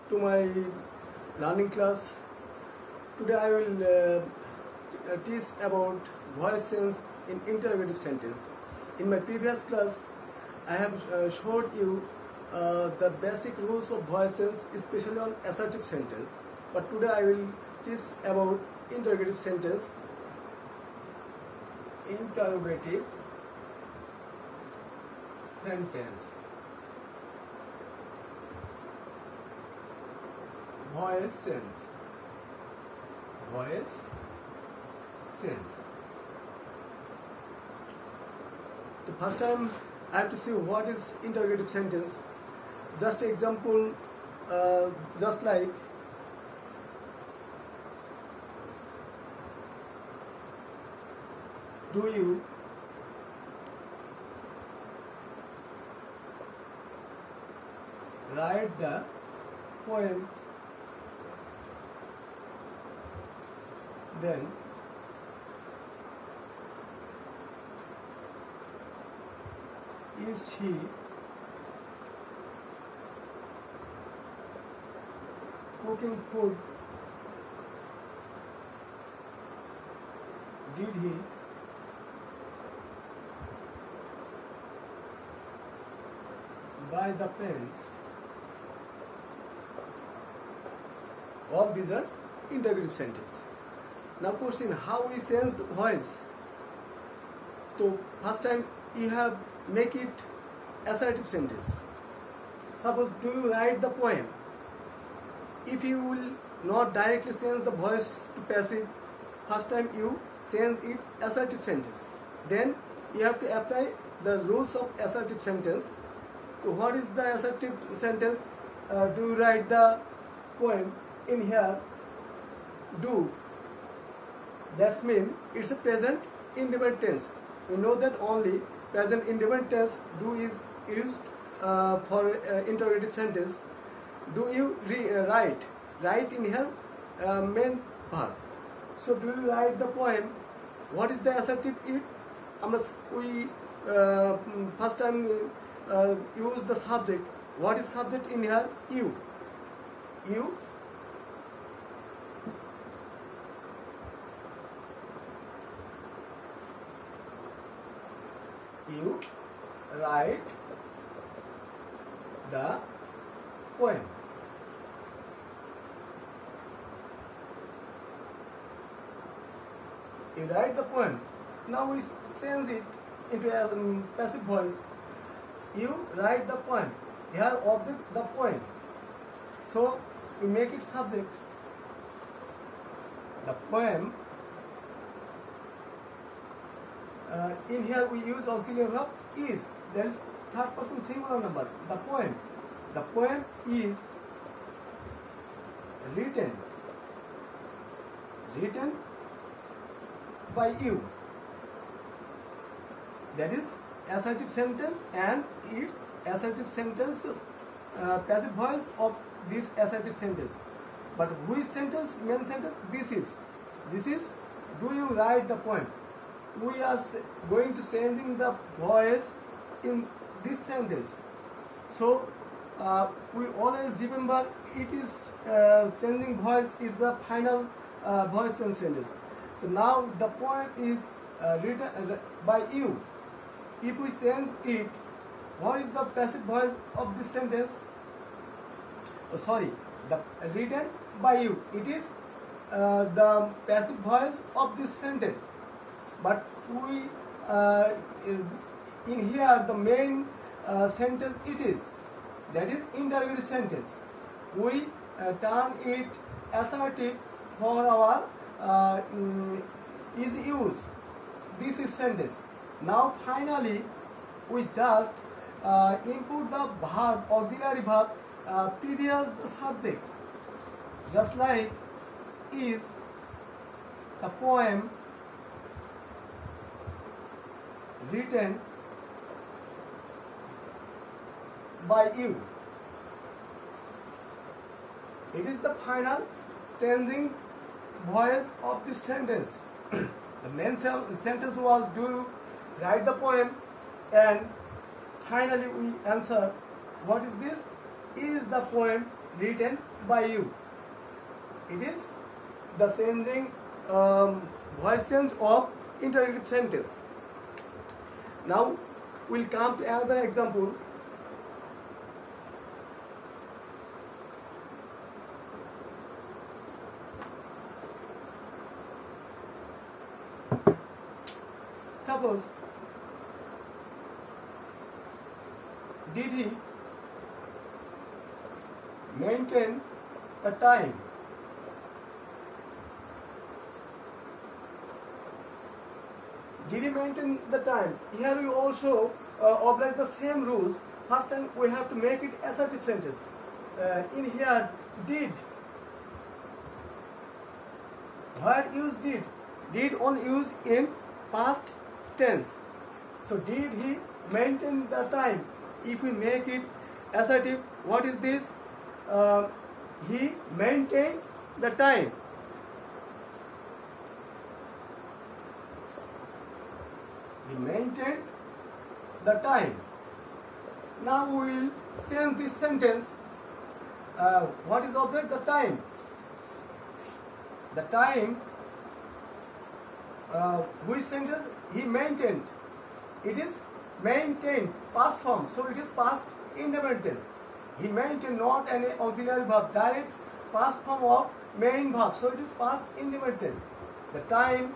to my learning class. Today I will teach about voice sense in interrogative sentence. In my previous class, I have showed you the basic rules of voice sense, especially on assertive sentence. But today I will teach about interrogative sentence. Interrogative sentence. Voice sense. Voice sense. The first time I have to see what is interrogative sentence. Just example, just like do you write the poem? Then is she cooking food? Did he buy the pen? All these are interrogative sentence. Now question, how we change the voice? So first time you have make it assertive sentence. Suppose do you write the poem? If you will not directly change the voice to passive, first time you change it assertive sentence. Then you have to apply the rules of assertive sentence. So what is the assertive sentence? Do you write the poem? In here, do. That's mean it's a present indefinite tense. We know that only present indefinite tense do is used for interrogative sentence. Do you write? Write in here main verb. So do you write the poem? What is the assertive it? We first time use the subject. What is subject in here? You. You. You write the poem. You write the poem. Now we change it into a passive voice. You write the poem. Here object the poem. So we make it subject. The poem. In here we use auxiliary verb is. There is third person singular number. The poem. The poem is written. Written by you. That is assertive sentence and its assertive sentences, passive voice of this assertive sentence. But which sentence, main sentence? This is, do you write the poem? We are going to changing the voice in this sentence. So we always remember it is changing voice is the final voice and sentence. So now the poem is written by you. If we change it, what is the passive voice of this sentence? The written by you. It is the passive voice of this sentence. But we in here the main sentence it is, that is interrogative sentence. We turn it assertive for our is used. This is sentence. Now finally we just input the verb, auxiliary verb, previous the subject. Just like is the poem written by you. It is the final changing voice of this sentence. The main sentence was do you write the poem, and finally we answer what is this? Is the poem written by you. It is the changing voice change of interrogative sentence. Now we'll come to another example. Suppose, did he maintain the time? Did he maintain the time? Here we also oblige the same rules. First time we have to make it assertive sentence. In here, did. Where use did? Did only use in past tense. So did he maintain the time? If we make it assertive, what is this? He maintained the time. He maintained the time. Now we will change this sentence. What is object? The time. The time. Which sentence? He maintained. It is maintained, past form. So it is past indefinite tense. He maintained, not any auxiliary verb, direct past form of main verb. So it is past indefinite tense. The time.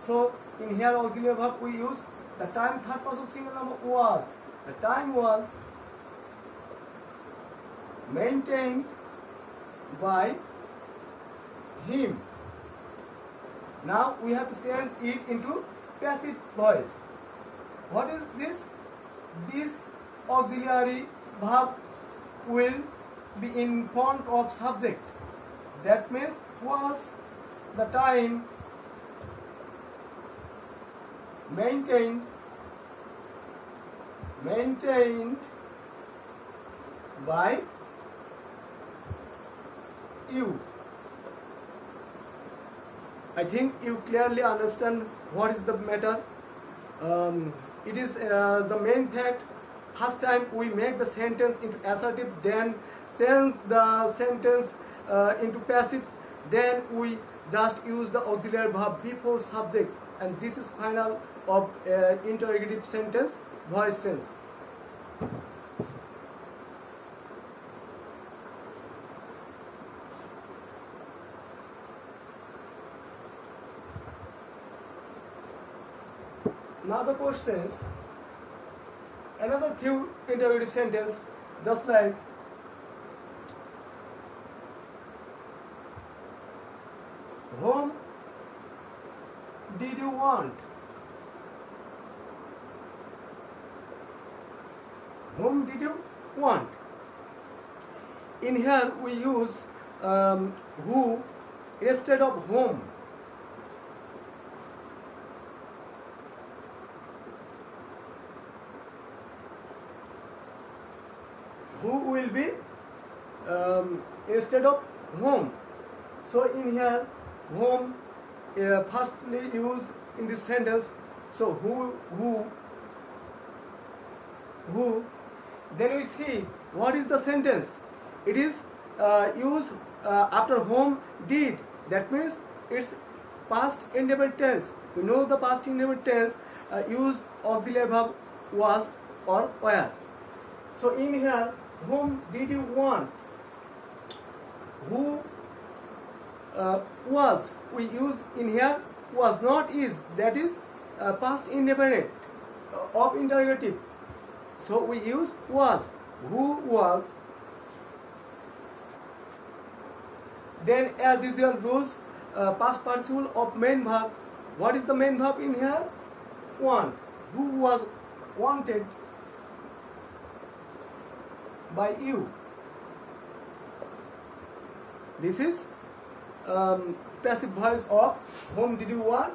So in here auxiliary verb we use the time, third person singular number was. The time was maintained by him. Now we have to change it into passive voice. What is this? This auxiliary verb will be in front of subject. That means was the time maintained by you. I think you clearly understand what is the matter. It is the main fact. First time we make the sentence into assertive, then change the sentence into passive, then we just use the auxiliary verb before subject, and this is final of interrogative sentence voice change. Now the questions, another few interrogative sentence, just like whom did you want? Whom did you want? In here we use who instead of whom. Who will be instead of whom. So in here, whom firstly used in this sentence. So who. Then we see what is the sentence. It is used after whom did. That means it's past indefinite tense. You know the past indefinite tense use auxiliary verb was or were. So in here, whom did you want? Who was, we use in here was, not is. That is past indefinite of interrogative. So we use was. Who was? Then as usual rules, past participle of main verb. What is the main verb in here? Want. Who was wanted by you? This is passive voice of whom did you want?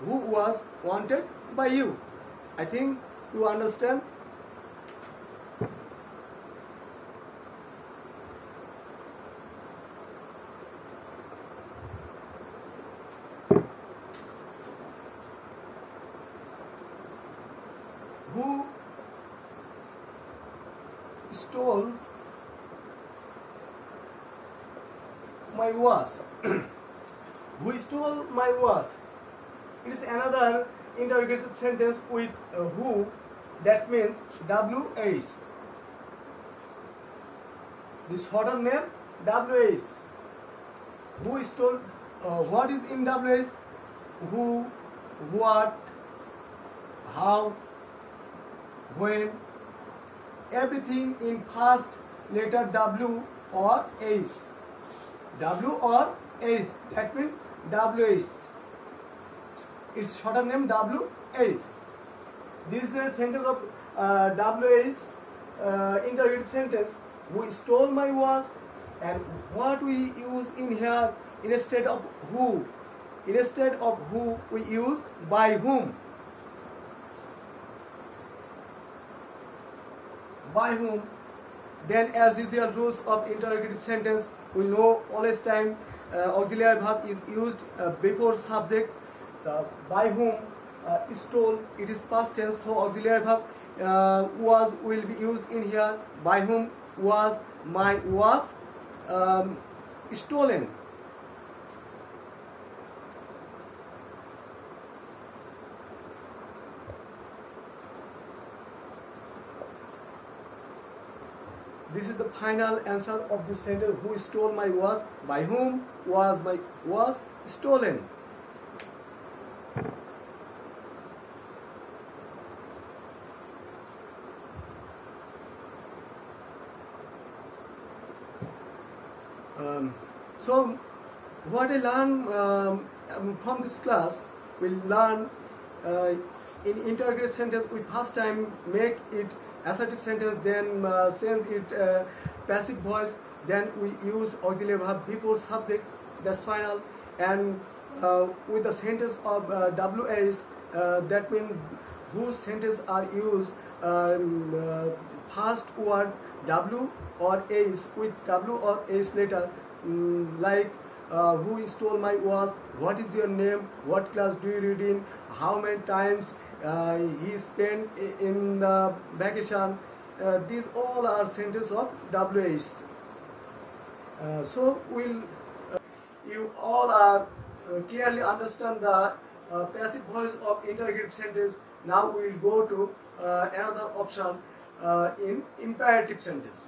Who was wanted by you? I think you understand. Who stole my was? Who stole my was? It is another interrogative sentence with who. That means WH. The shorter name WH. Who stole? What is in WH? Who, what, how, when. Everything in first letter W or H. W or H. That means WH. Its shorter name WH. This is a sentence of WH interrogative sentence. Who stole my was, and what we use in here instead of who. Instead of who we use by whom. By whom. Then as usual rules of interrogative sentence, we know always time auxiliary verb is used before subject. By whom, stole, it is past tense, so auxiliary verb was will be used in here. By whom was, my was stolen. This is the final answer of this sentence. Who stole my was? By whom was my was stolen? So what I learned from this class, we learn in interrogative sentence we first time make it assertive sentence, then change it passive voice, then we use auxiliary verb before subject. That's final. And with the sentence of WH, that means whose sentence are used first word W or H with W or H letter, like who stole my was, what is your name, what class do you read in, how many times he spent in the vacation. These all are sentences of WH. So you all are clearly understand the passive voice of interrogative sentence. Now we will go to another option in imperative sentence.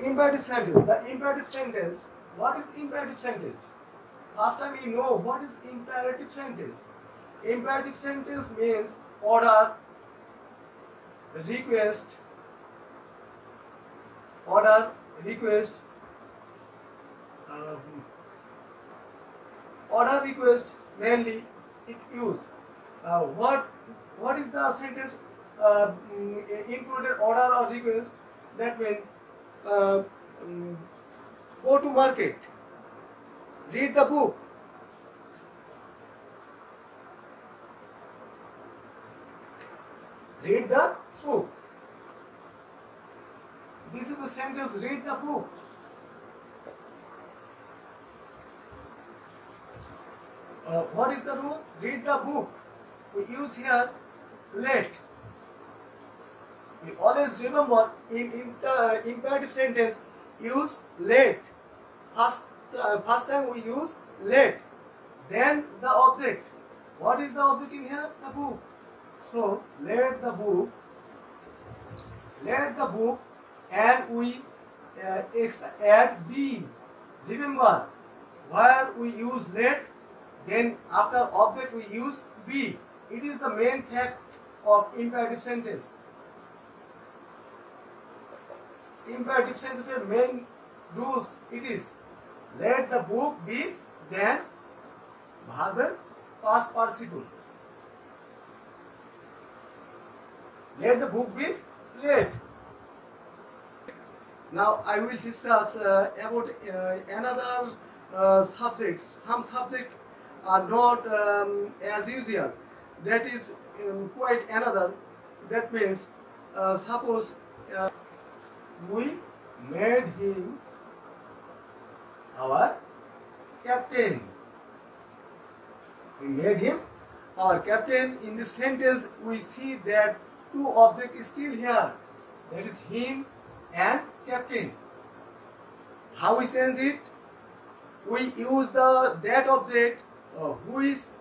Imperative sentence. The imperative sentence. What is imperative sentence? Last time we know what is imperative sentence. Imperative sentence means order, request, order, request, order, request. Mainly it use. What is the sentence included order or request? That means go to market, read the book, read the book. This is the sentence, read the book. What is the rule? Read the book. We use here let. We always remember in imperative sentence use let. First time we use let. Then the object. What is the object in here? The book. So let the book. Let the book, and we add be. Remember, where we use let, then after object we use be. It is the main fact of imperative sentence. Imperative sentence main rules, it is let the book be, then verb past participle. Let the book be read. Now I will discuss about another subjects. Some subjects are not as usual. That is quite another. That means suppose we made him our captain. We made him our captain. In this sentence we see that two objects is still here. that is him and captain. How we sense it? We use that object who is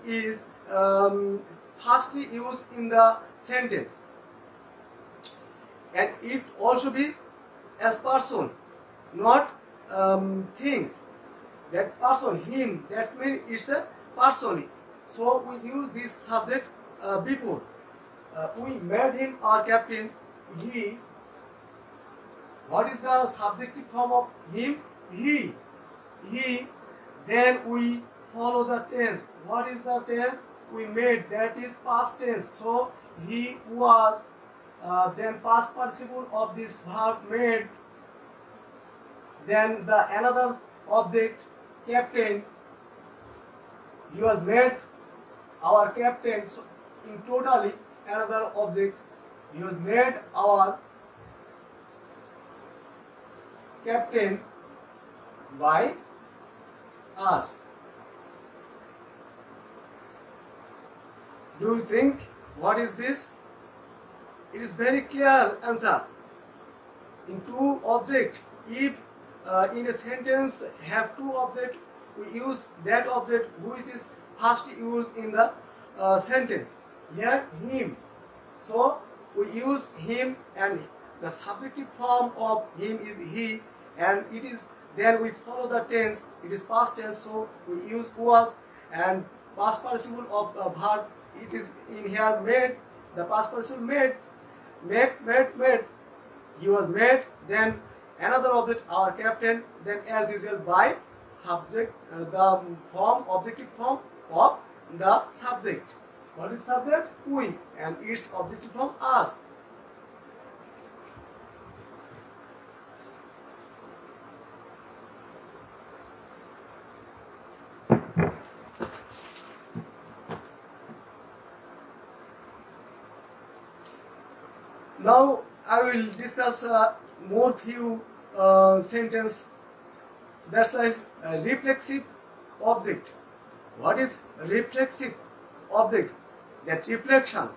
firstly used in the sentence, and it also be as person, not things. That person, him, that means it's a person. So we use this subject before. We made him our captain. He. What is the subjective form of him? He. He. Then we follow the tense. What is the tense? We made, that is past tense. So he was, then past participle of this verb made, then the another object captain. He was made our captain. So in totally another object, he was made our captain by us. Do you think what is this? It is very clear answer. In two objects, if in a sentence have two objects, we use that object which is first used in the sentence. Here him. So we use him, and the subjective form of him is he, and it is, then we follow the tense. It is past tense, so we use was, and past participle of verb. It is in here made. The past participle made. Made. He was made. Then another object, our captain. Then as usual by subject, the form, objective form of the subject. What is subject? We, and its objective form us. Now I will discuss more few sentence. That's like reflexive object. What is reflexive object? That reflection.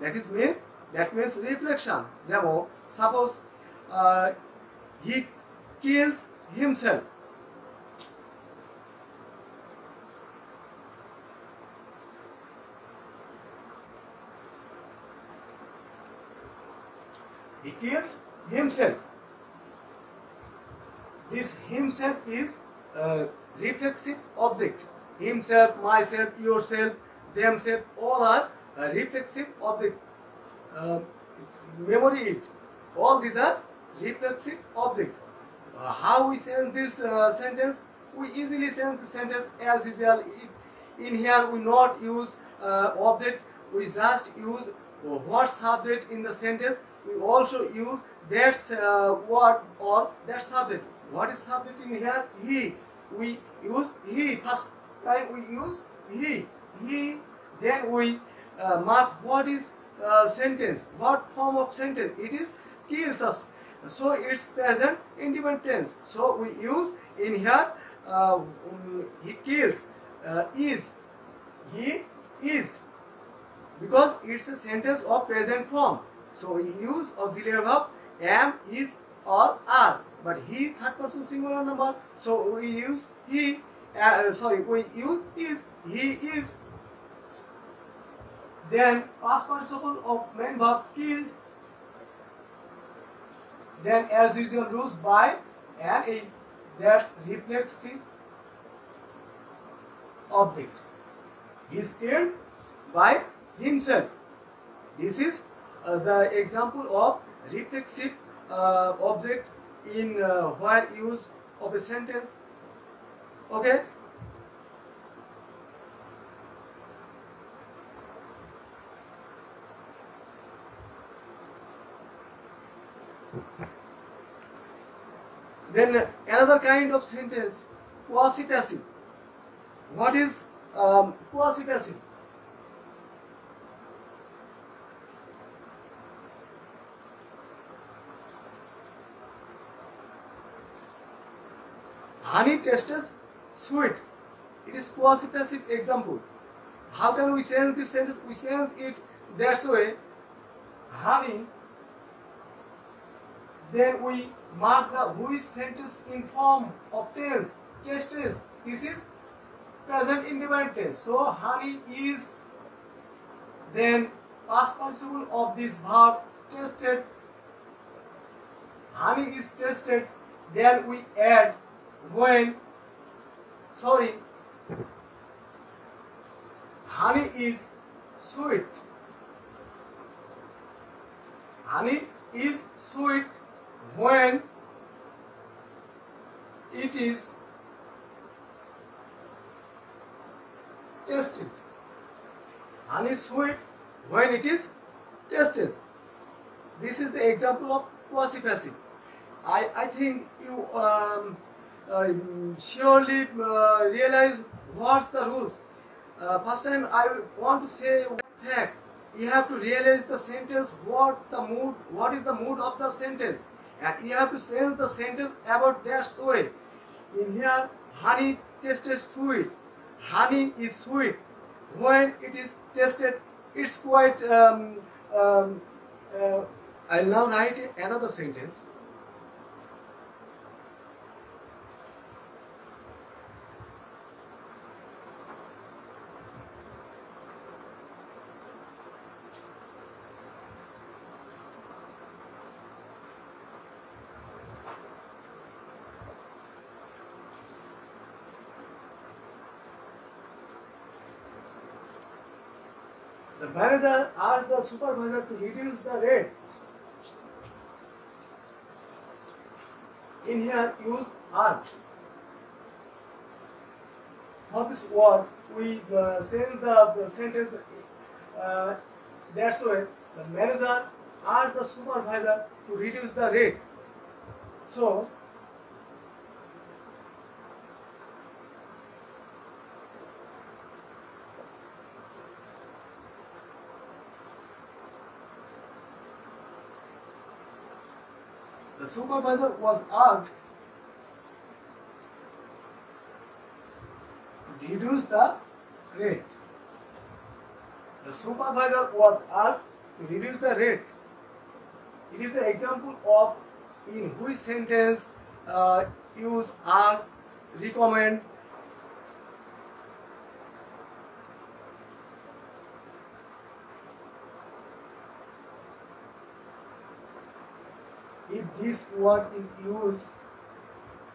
That means reflection. Suppose he kills himself. He kills himself. This himself is reflexive object. Himself, myself, yourself, themselves, all are reflexive object. Memory it. All these are reflexive object. How we sense this sentence? We easily sense the sentence as usual. In here we not use object. We just use what subject in the sentence. We also use that word or that subject. What is subject in here? He. We use he. First time we use he. He. Then we mark what is sentence. What form of sentence? It is kills us. So it's present independent tense. So we use in here he kills is. He is. Because it's a sentence of present form. So we use auxiliary verb am, is, or are. But he third person singular number. So we use he. We use is. He is. Then past participle of main verb killed. Then as usual rules by and a. That's reflexive object. He is killed by himself. This is the example of reflexive object in where use of a sentence. Okay. Then another kind of sentence, quasi-passive. What is quasi-passive? Honey tastes sweet. It is quasi-passive example. How can we sense this sentence? We sense it that way. Honey then we mark the which sentence in form of tense. Tastes. This is present indefinite tense. So honey is, then past participle of this verb tasted. Honey is tasted. Then we add when. Sorry. Honey is sweet. Honey is sweet when it is tasted. Honey is sweet when it is tasted. This is the example of quasi-passive. I think you surely realize what's the rules. First time I want to say one fact. You have to realize the sentence, what is the mood of the sentence, and you have to sense the sentence about that way. In here, honey tasted sweet. Honey is sweet when it is tasted. It's quite. I'll now write another sentence. The manager asked the supervisor to reduce the rate. In here, use are. For this word, we sense the sentence that's way. The manager asked the supervisor to reduce the rate. So, the supervisor was asked to reduce the rate. The supervisor was asked to reduce the rate. It is the example of in which sentence use are, recommend. If this word is used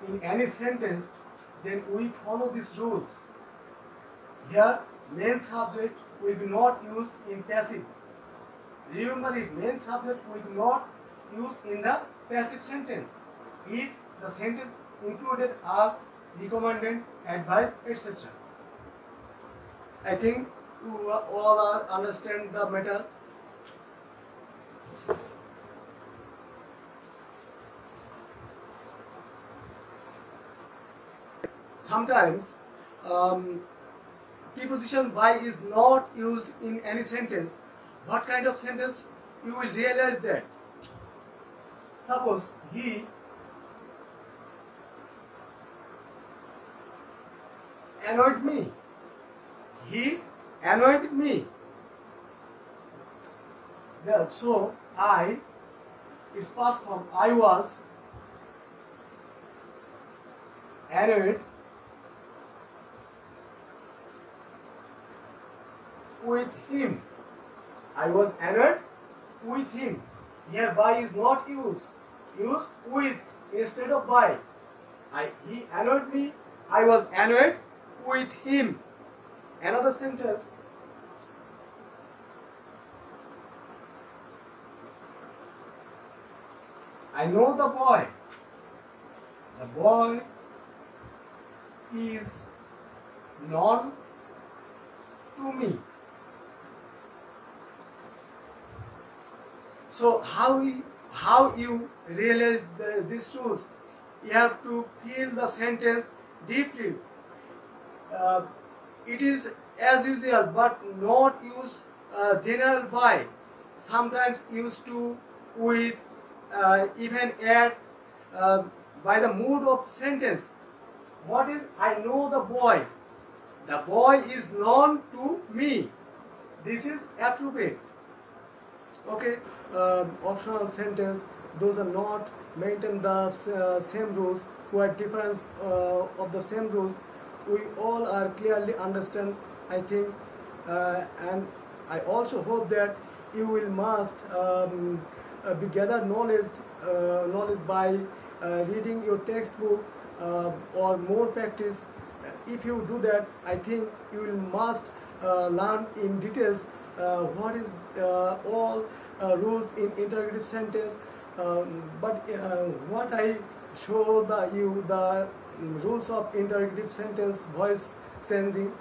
in any sentence, then we follow these rules. Here, main subject will be not used in passive. Remember it, main subject will be not used in the passive sentence if the sentence included are, recommended, advised, etc. I think you all are understand the matter. Sometimes preposition by is not used in any sentence. What kind of sentence? You will realize that. Suppose he annoyed me. He annoyed me. There, so I, it's past form. I was annoyed with him. I was annoyed with him. Here by is not used. Use with instead of by. He annoyed me. I was annoyed with him. Another sentence. I know the boy. The boy is known to me. So how you realize these rules? You have to feel the sentence deeply. It is as usual, but not use general by. Sometimes used to with, even add by the mood of sentence. What is I know the boy? The boy is known to me. This is appropriate. Okay, optional sentence, those are not maintain the same rules, who are different of the same rules. We all are clearly understand, I think, and I also hope that you will must be gather knowledge by reading your textbook or more practice. If you do that, I think you will must learn in details what is all rules in interrogative sentence. But what I show the rules of interrogative sentence, voice changing,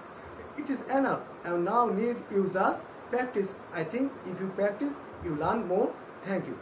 it is enough. And now need you just practice. I think if you practice, you learn more. Thank you.